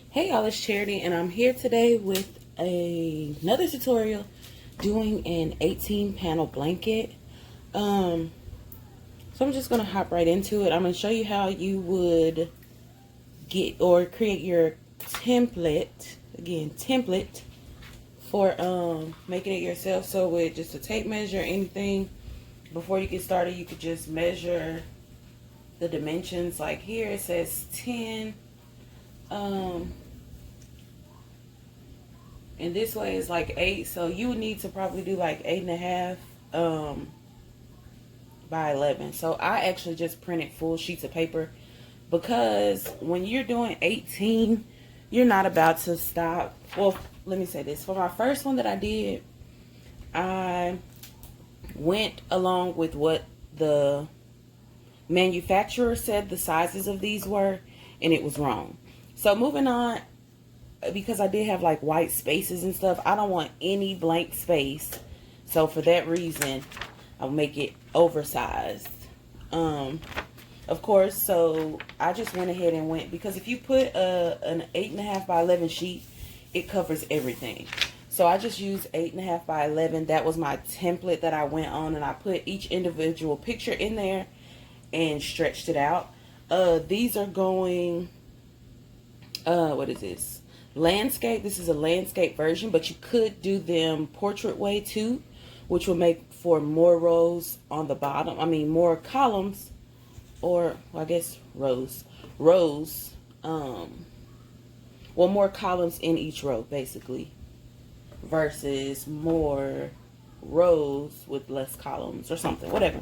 Hey y'all, it's Charity and I'm here today with another tutorial doing an 18 panel blanket. So I'm just going to hop right into it. I'm going to show you how you would get or create your template, again, template for making it yourself. So with just a tape measure, anything, before you get started, you could just measure the dimensions. Like here it says 10. And this way is like 8, so you would need to probably do like 8.5 by 11. So I actually just printed full sheets of paper because when you're doing 18, you're not about to stop. Well, let me say this. For my first one that I did, I went along with what the manufacturer said the sizes of these were, and it was wrong. So moving on, because I did have like white spaces and stuff, I don't want any blank space. So for that reason, I'll make it oversized. Of course, so I just went ahead and went, because if you put an 8.5 by 11 sheet, it covers everything. So I just used 8.5 by 11. That was my template that I went on, and I put each individual picture in there and stretched it out. These are going, what is this? Landscape. This is a landscape version, but you could do them portrait way too, which will make for more rows on the bottom. I mean, more columns, or well, I guess rows. Well, more columns in each row, basically, versus more rows with less columns or something, whatever.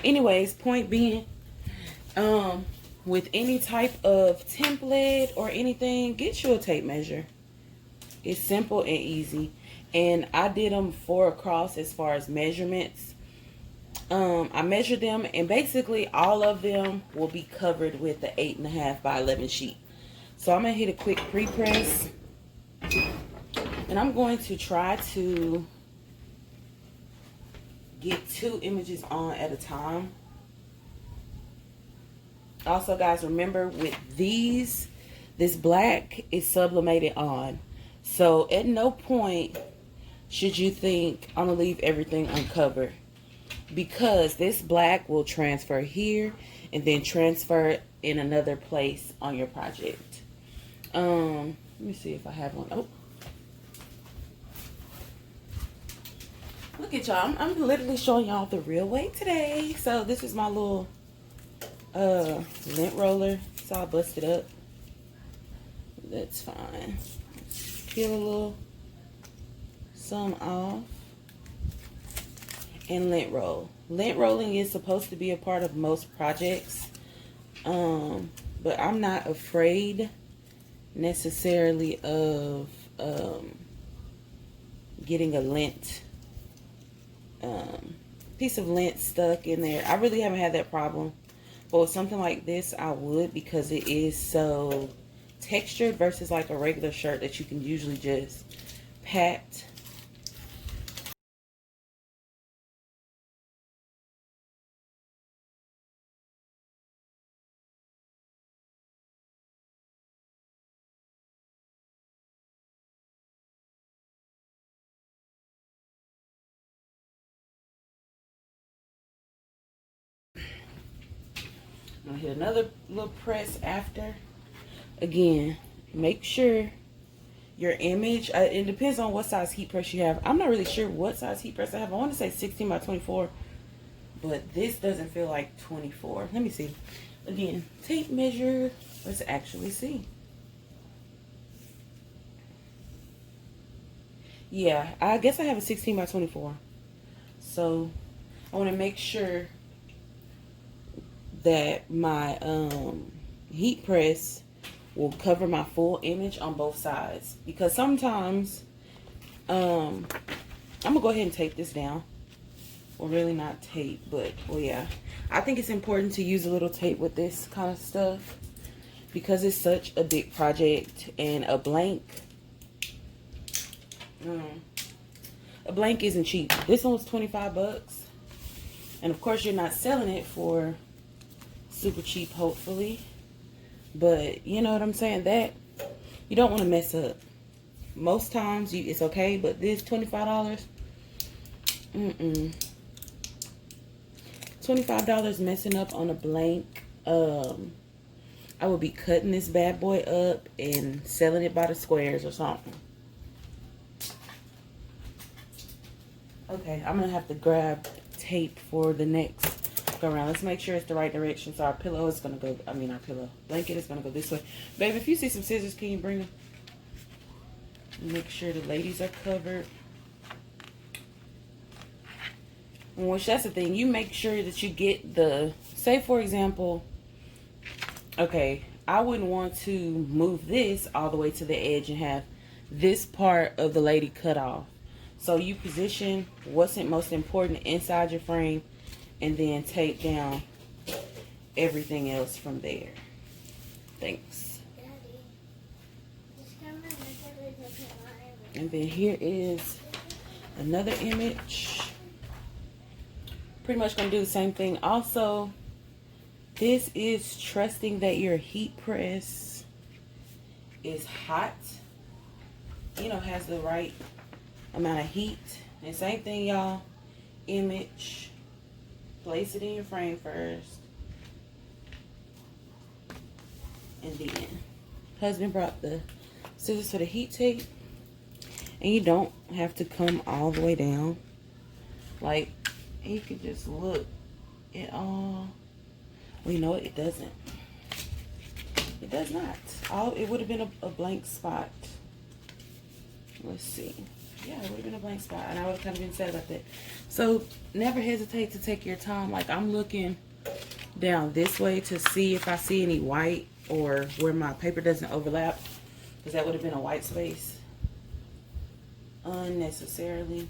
Anyways, point being, with any type of template or anything, get you a tape measure. It's simple and easy. And I did them 4 across as far as measurements. I measured them, and basically all of them will be covered with the 8.5 by 11 sheet. So I'm going to hit a quick pre-press. And I'm going to try to get 2 images on at a time. Also, guys, remember with these, this black is sublimated on. So at no point should you think I'm going to leave everything uncovered, because this black will transfer here and then transfer in another place on your project. Let me see if I have one. Oh, look at y'all. I'm literally showing y'all the real way today. So this is my little lint roller. It's all busted up. That's fine. Peel a little some off and lint roll. Lint rolling is supposed to be a part of most projects, but I'm not afraid necessarily of getting a lint piece of lint stuck in there. I really haven't had that problem. But with something like this, I would, because it is so textured versus like a regular shirt that you can usually just pat. I'm gonna hit another little press after. Again, make sure your image, it depends on what size heat press you have. I'm not really sure what size heat press I have. I want to say 16 by 24, but this doesn't feel like 24. Let me see. Again, tape measure. Let's actually see. Yeah, I guess I have a 16 by 24. So I want to make sure that my heat press will cover my full image on both sides, because sometimes I'm gonna go ahead and tape this down. Well, really not tape, but well, yeah, I think it's important to use a little tape with this kind of stuff because it's such a big project. And a blank isn't cheap. This one was 25 bucks, and of course you're not selling it for super cheap, hopefully, but you know what I'm saying. You don't want to mess up. Most times it's okay, but this $25, $25 messing up on a blank. I would be cutting this bad boy up and selling it by the squares or something. Okay, I'm gonna have to grab tape for the next go around. Let's make sure it's the right direction. So our pillow is gonna go, our blanket is gonna go this way. Babe, if you see some scissors, can you bring them? Make sure the ladies are covered. Which that's the thing. You make sure that you get the, say for example, okay, I wouldn't want to move this all the way to the edge and have this part of the lady cut off. So you position what's most important inside your frame and then take down everything else from there. Thanks. And then here is another image. Pretty much gonna do the same thing. Also, this is trusting that your heat press is hot, you know, has the right amount of heat. And same thing, y'all. Image, place it in your frame first, and then husband brought the scissors for the heat tape. And you don't have to come all the way down. Like, you can just look at all. Well, you know what? It doesn't. It does not. It would have been a blank spot. Let's see. Yeah, it would have been a blank spot. And I would have kind of been sad about that. So, never hesitate to take your time. Like, I'm looking down this way to see if I see any white or where my paper doesn't overlap. Because that would have been a white space. Unnecessarily.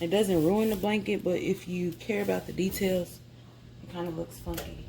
It doesn't ruin the blanket, but if you care about the details, it kind of looks funky.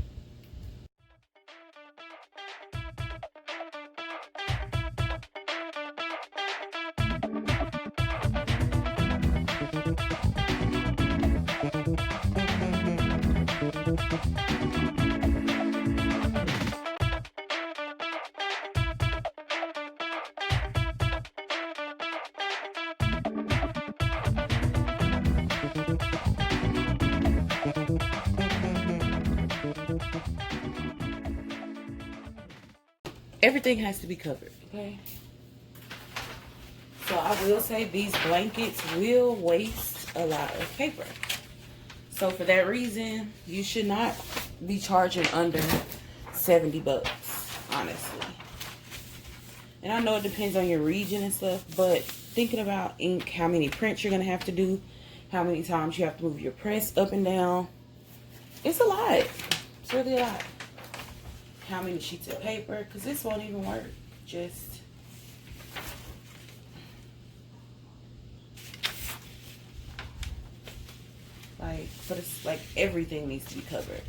Everything has to be covered, okay? So I will say these blankets will waste a lot of paper. So for that reason, you should not be charging under 70 bucks, honestly. And I know it depends on your region and stuff, but thinking about ink, how many prints you're gonna have to do, how many times you have to move your press up and down, it's a lot. It's really a lot. How many sheets of paper, because this won't even work. Just like, but it's like everything needs to be covered.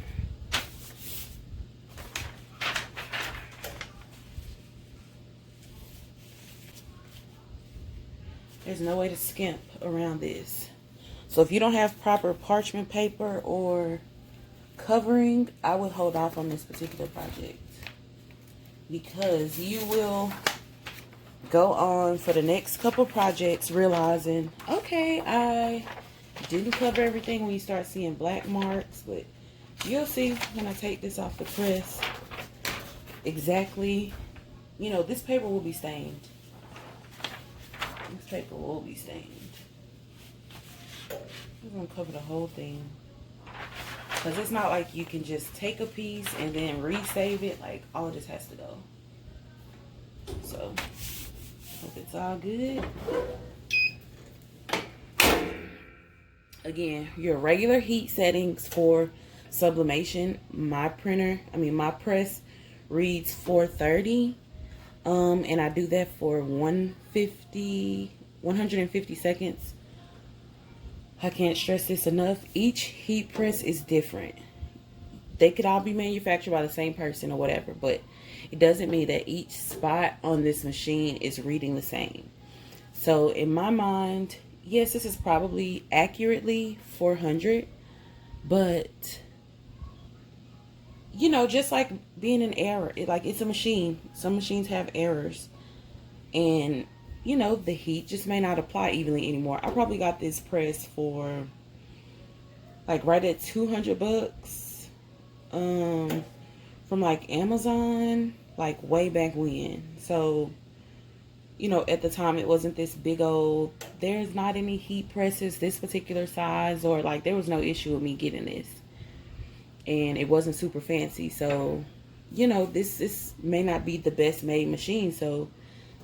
There's no way to skimp around this. So if you don't have proper parchment paper or covering, I would hold off on this particular project, because you will go on for the next couple projects realizing, okay, I didn't cover everything, when you start seeing black marks. But you'll see when I take this off the press exactly, you know, this paper will be stained. This paper will be stained. I'm gonna cover the whole thing, because it's not like you can just take a piece and then resave it. Like, all of this has to go. So, hope it's all good. Again, your regular heat settings for sublimation. My press reads 430. And I do that for 150 seconds. I can't stress this enough. Each heat press is different. They could all be manufactured by the same person or whatever, but it doesn't mean that each spot on this machine is reading the same. So in my mind, yes, this is probably accurately 400, but you know, just like being an error, it's a machine. Some machines have errors, and you know, the heat just may not apply evenly anymore. I probably got this press for like right at 200 bucks from like Amazon, like way back when. So, you know, at the time it wasn't this big old, there's not any heat presses this particular size, or like there was no issue with me getting this, and it wasn't super fancy. So, you know, this may not be the best made machine. So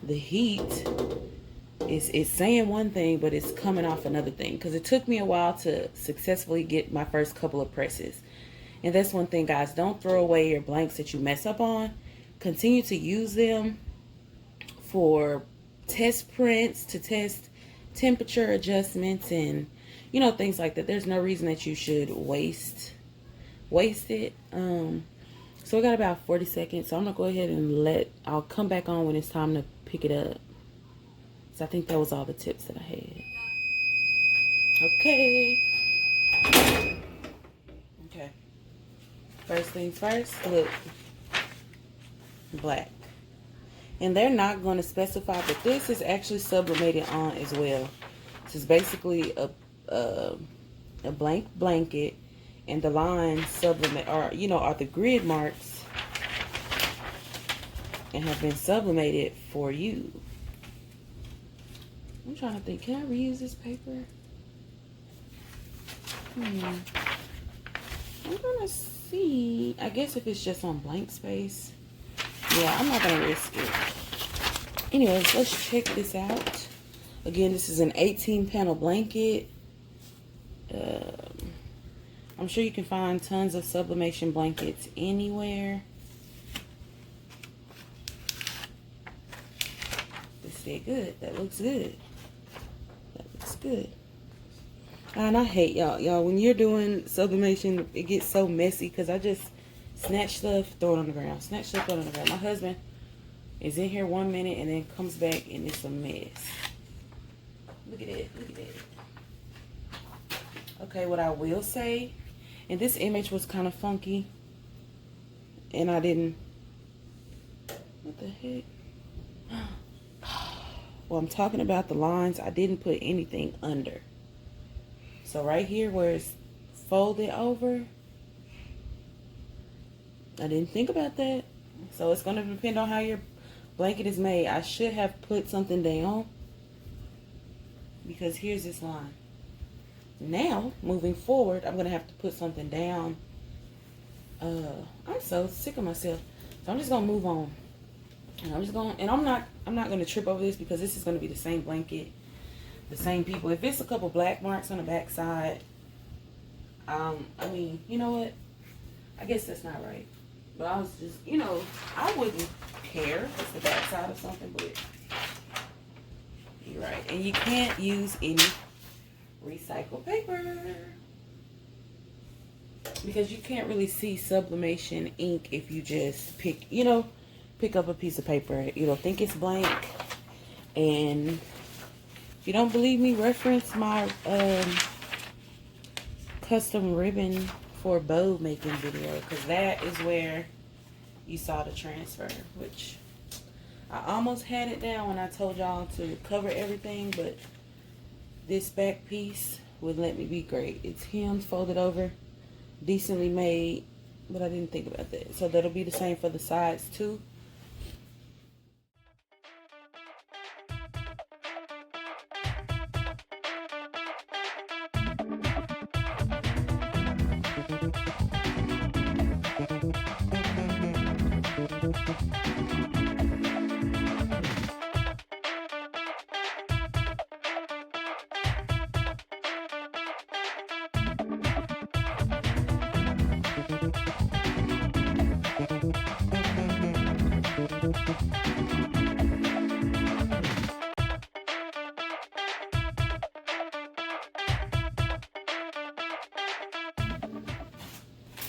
the heat is saying one thing, but it's coming off another thing, because it took me a while to successfully get my first couple of presses. And that's one thing, guys. Don't throw away your blanks that you mess up on. Continue to use them for test prints, to test temperature adjustments, and you know, things like that. There's no reason that you should waste it. So we got about 40 seconds, so I'm gonna go ahead and I'll come back on when it's time to pick it up. So I think that was all the tips that I had. Okay. First things first, look, black. And they're not going to specify, but this is actually sublimated on as well. This is basically a blank blanket, and the lines sublimate, or you know, are the grid marks, and have been sublimated for you. I'm trying to think, can I reuse this paper? I'm gonna see. I guess if it's just on blank space. Yeah, I'm not gonna risk it. Anyways, let's check this out. Again, this is an 18 panel blanket. I'm sure you can find tons of sublimation blankets anywhere. This did good. That looks good. That looks good. And I hate y'all when you're doing sublimation, it gets so messy, because I just snatch stuff, throw it on the ground, snatch stuff, throw it on the ground. My husband is in here 1 minute and then comes back and it's a mess. Look at it, look at it. Okay, what I will say, and this image was kind of funky, and I didn't, what the heck? Well, I'm talking about the lines. I didn't put anything under. So right here where it's folded over, I didn't think about that. So it's going to depend on how your blanket is made. I should have put something down, because here's this line. Now, moving forward, I'm going to have to put something down. I'm so sick of myself. So I'm just going to move on. And I'm just going, and I'm not going to trip over this, because this is going to be the same blanket, the same people. If it's a couple black marks on the back side, I mean, you know what? I guess that's not right. But I was just, you know, I wouldn't care if it's the back side of something, but you're right. And you can't use any recycled paper, because you can't really see sublimation ink if you just pick up a piece of paper. You know, think it's blank. And if you don't believe me, reference my custom ribbon for bow making video, because that is where you saw the transfer, which I almost had it down when I told y'all to cover everything, but this back piece would let me be great. It's hemmed, folded over, decently made, but I didn't think about that. So that'll be the same for the sides too.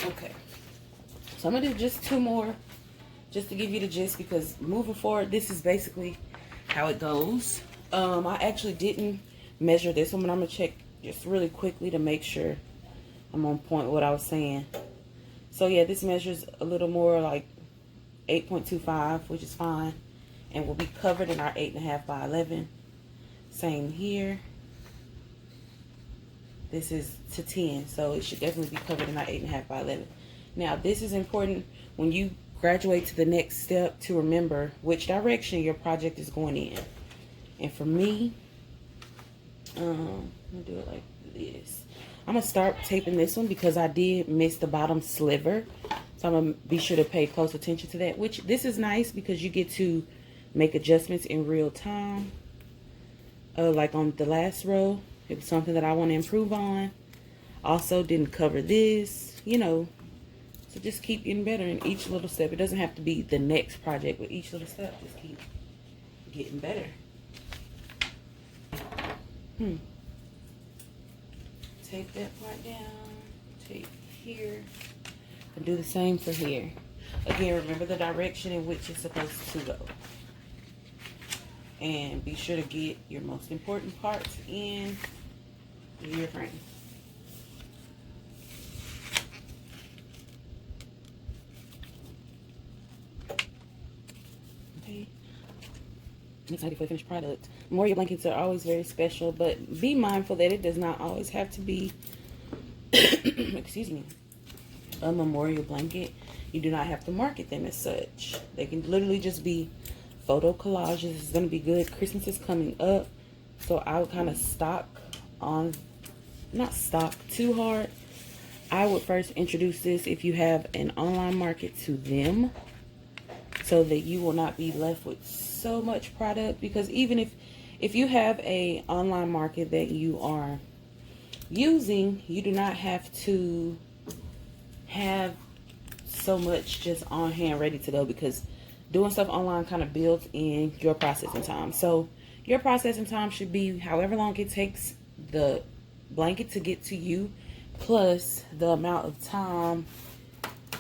Okay, so I'm gonna do just 2 more, just to give you the gist, because moving forward, this is basically how it goes. I actually didn't measure this one, but I'm gonna check just really quickly to make sure I'm on point with what I was saying. So yeah, this measures a little more like 8.25, which is fine. And will be covered in our 8.5 by 11. Same here. This is to 10, so it should definitely be covered in our 8.5 by 11. Now, this is important when you graduate to the next step to remember which direction your project is going in. And for me, I'm gonna do it like this. I'm gonna start taping this one because I did miss the bottom sliver, so I'm gonna be sure to pay close attention to that. Which this is nice because you get to make adjustments in real time. Like on the last row, it was something that I want to improve on. Also didn't cover this, you know. So just keep getting better in each little step. It doesn't have to be the next project, but each little step, just keep getting better. Take that part down. Take here. And do the same for here. Again, remember the direction in which it's supposed to go. And be sure to get your most important parts in your frame. Okay. I'm excited for the finished product. Memorial blankets are always very special, but be mindful that it does not always have to be, excuse me, a memorial blanket. You do not have to market them as such. They can literally just be photo collages. It's going to be good. Christmas is coming up, so I would kind of stock on, not stock too hard. I would first introduce this if you have an online market to them, so that you will not be left with so much product. Because even if you have a online market that you are using, you do not have to have so much just on hand ready to go, because doing stuff online kind of builds in your processing time. So your processing time should be however long it takes the blanket to get to you, plus the amount of time,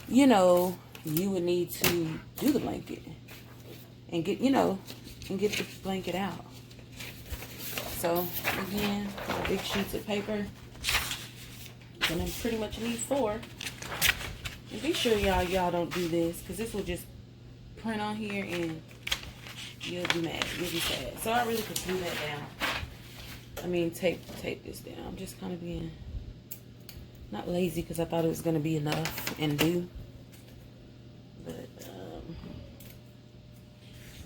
you know, you would need to do the blanket and get, you know, and get the blanket out. So again, big sheets of paper. Gonna pretty much need 4. And be sure y'all don't do this, because this will just print on here and you'll be mad. You'll be sad. So I really could glue that down. I mean, tape this down. I'm just kind of being not lazy, because I thought it was gonna be enough and do. But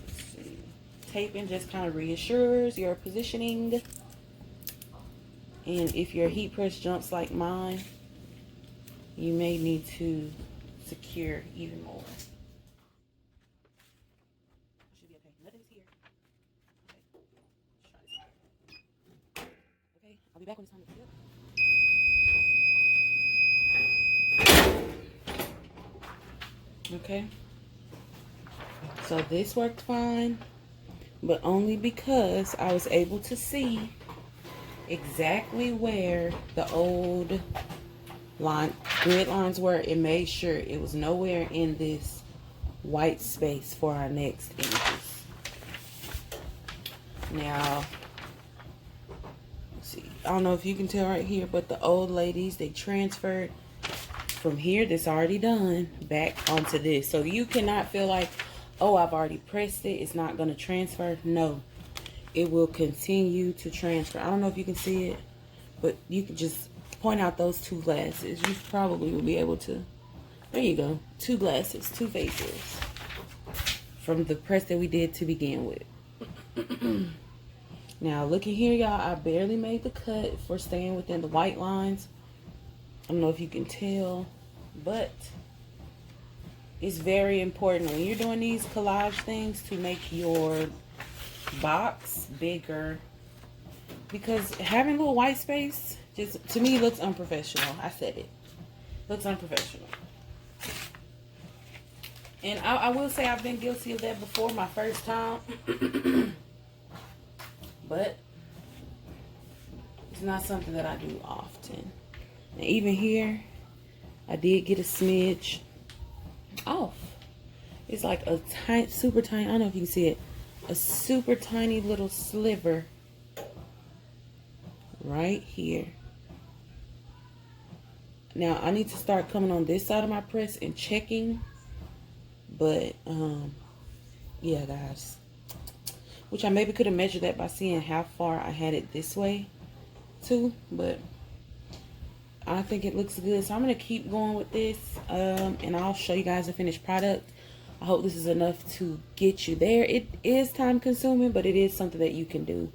let's see. Taping just kind of reassures your positioning. And if your heat press jumps like mine, you may need to secure even more. Should be okay. Nothing's here. Okay, I'll be back when it's time to do it. Okay. So this worked fine, but only because I was able to see exactly where the old grid lines were. It made sure it was nowhere in this white space for our next images. Now, let's see. I don't know if you can tell right here, but the old ladies, they transferred from here, that's already done, back onto this. So you cannot feel like, oh, I've already pressed it, it's not going to transfer. No, it will continue to transfer. I don't know if you can see it, but you can just point out those 2 glasses. You probably will be able to. There you go. 2 glasses, 2 faces from the press that we did to begin with. Now, looking here, y'all, I barely made the cut for staying within the white lines. I don't know if you can tell, but it's very important when you're doing these collage things to make your box bigger, because having a little white space just, to me, looks unprofessional. I said it. Looks unprofessional. And I will say I've been guilty of that before, my first time. But it's not something that I do often. And even here, I did get a smidge off. It's like a tiny, super tiny, I don't know if you can see it, a super tiny little sliver right here. Now I need to start coming on this side of my press and checking. But yeah, guys. Which I maybe could have measured that by seeing how far I had it this way too. But I think it looks good. So I'm going to keep going with this. And I'll show you guys the finished product. I hope this is enough to get you there. It is time consuming, but it is something that you can do.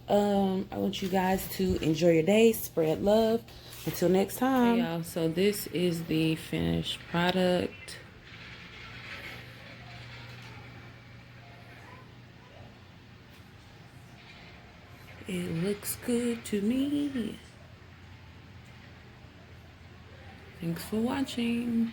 I want you guys to enjoy your day. Spread love. Until next time. Hey y'all, so this is the finished product. It looks good to me. Thanks for watching.